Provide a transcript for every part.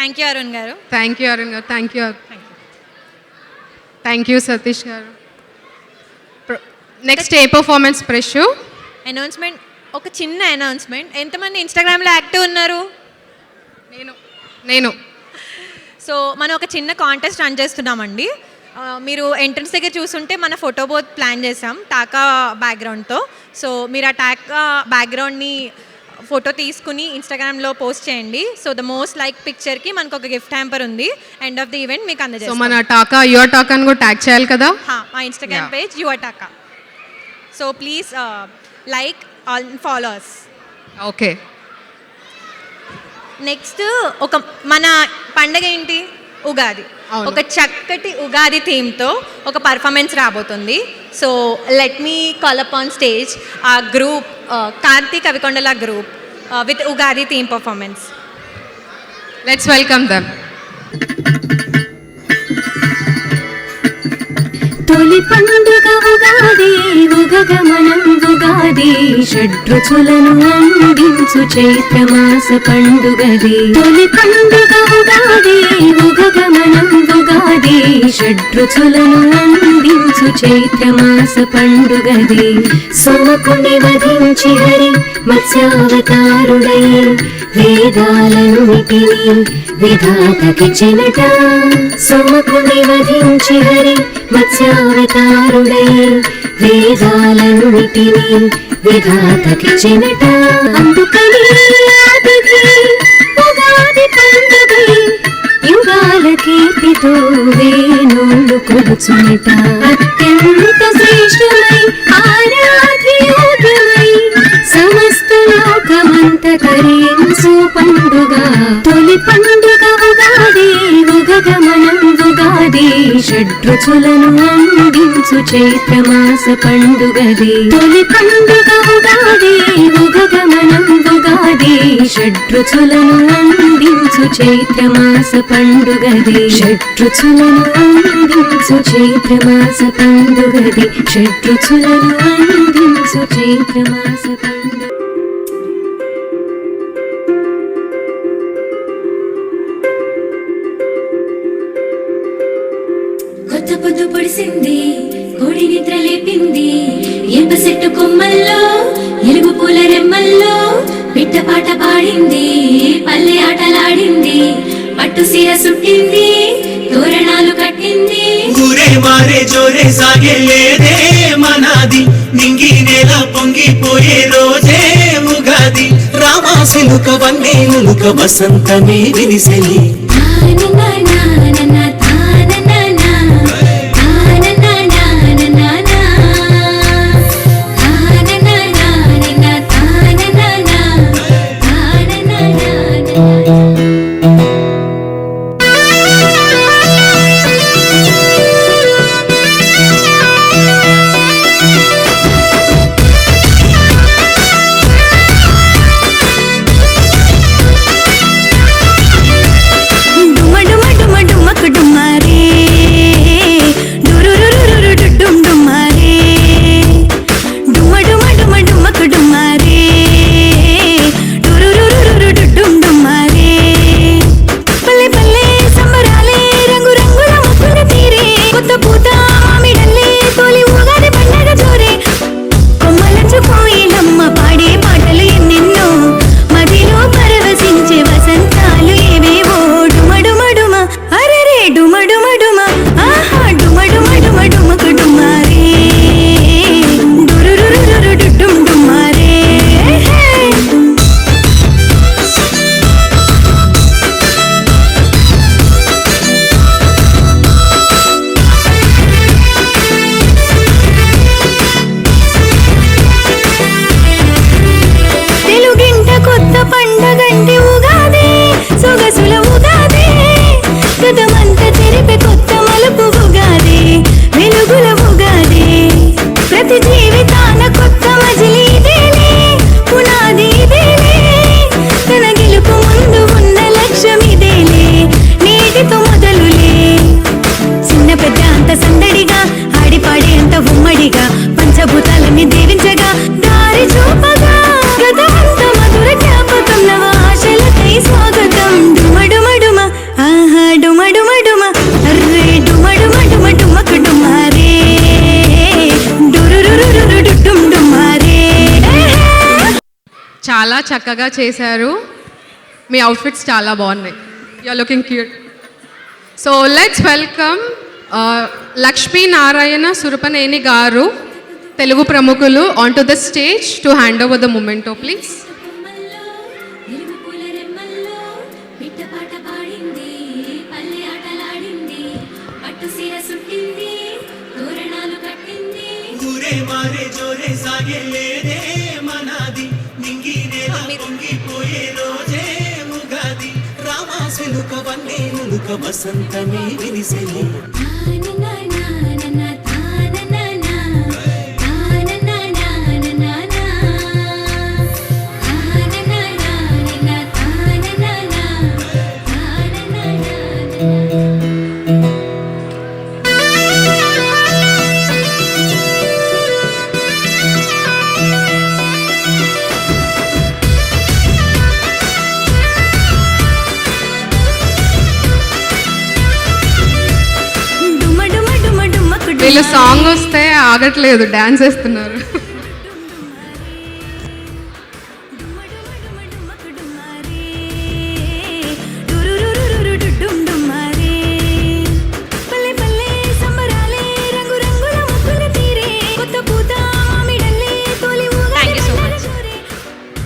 Thank you Arun గారు. Thank you Arun గారు. Thank you Satish గారు. నెక్స్ట్ ఏ పర్ఫార్మెన్స్ ప్రెష్ అనౌన్స్మెంట్, ఒక చిన్న అనౌన్స్మెంట్. ఎంతమంది ఇన్స్టాగ్రామ్లో యాక్టివ్ ఉన్నారు? నేను సో మనం ఒక చిన్న కాంటెస్ట్ రన్ చేస్తున్నామండి. మీరు ఎంట్రన్స్ దగ్గర చూస్తుంటే మన ఫోటో బోత్ ప్లాన్ చేసాం టాకా బ్యాక్గ్రౌండ్తో. సో మీరు ఆ టాకా బ్యాక్గ్రౌండ్ని ఫోటో తీసుకుని ఇన్స్టాగ్రామ్లో పోస్ట్ చేయండి. సో ద మోస్ట్ లైక్ పిక్చర్కి మనకు ఒక గిఫ్ట్ హ్యాంపర్ ఉంది. ఎండ్ ఆఫ్ ది ఈవెంట్ మీకు సో అందజేస్తాం. మన టాకా యువర్ టాకా అని కూడా ట్యాగ్ చేయాలి కదా మా Instagram page your taka. So please like all followers. Okay. Next ఒక మన పండగ ఏంటి? ఉగాది. ఒక చక్కటి ఉగాది థీమ్తో ఒక పర్ఫార్మెన్స్ రాబోతుంది. So let me call up on stage ఆ group Karthik Avikondala group with Ugadi theme performance. Let's welcome them. తొలి పండుగ ఉగాది, ఉగగమనం ఉగాది, షడ్రుచులను అందించు చైత్రమాస పండుగది. తొలి పండుగ ఉగాది, ఉగగమనం ఉగాది, షడ్రుచులను అందించు చైత్రమాస పండుగది. సోమకుని వధించి హరి మత్స్యావతారుడై వేదాలన్నిటినీ విధాతకి చెనట. సోమకుని వధించి హరి మత్స్యావతారుడై వేదాలన్నిటినీ విధాతకి చెనట. అందుకని ఆదిది ఉగాది పండుగై యుగాల కీర్తితో వేణులు కొలుచునట. అత్యంత శ్రేష్టమై ఆరాధ్యోగ్యమై సమస్త లోకమంత తరించు పండుగ. తొలి పండుగ ఉగాది, ఉగగమనం ఉగాది, షడ్రుచులను అందించు చైత్రమాస పండుగది. తొలి పండుగ ఉగాది, ఉగగమనం ఉగాది, షడ్రుచులను అందించు చైత్రమాస పండుగది. షడ్రుచులను అందించు చైత్రమాస పండుగది. షడ్రుచులను అందించు చైత్రమాస పండుగ. కొత్త పొద్దు పొడిసింది, కోడి నిద్ర లేపింది, ఏప చెట్టు కొమ్మల్లో ఎలుగు పూల రెమ్మల్లో పిట్ట పాట పాడింది, పల్లె ఆటలాడింది, పట్టు సీర సుట్టింది, తోరణాలు కట్టింది. ఊరే మారే జోరే సాగే లేదే మనాది, నింగి నేల పొంగిపోయే రోజే ఉగాది. రామాసిలుక వన్నేలుక వసంతమే విరిసెలి. డుమ డుమ డుమ డుమ చక్కగా చేశారు. మీ అవుట్ఫిట్స్ చాలా బాగున్నాయి. You are looking cute. So let's welcome Lakshmi Narayana Surapaneni garu, Telugu ప్రముఖులు, on to the stage to hand over the memento please. కొమ్మల్లో ఎలుగు పూల రెమ్మల్లో పిట్ట పాట పాడింది, పల్లె ఆటలాడింది, పట్టు సీర సుట్టింది, తోరణాలు కట్టింది. ఊరే మారే జోరే సాగే లేదే మనాది నింగి నేల పొంగిపోయే రోజే ఉగాది రామాసిలుక వన్నేలుక వసంతమే విరిసెలి. వీళ్ళ సాంగ్ వస్తే ఆగట్లేదు, డ్యాన్స్ వేస్తున్నారు. Thank you so much.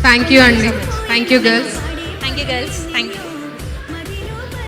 Thank you అండి. Thank you girls. Thank you girls.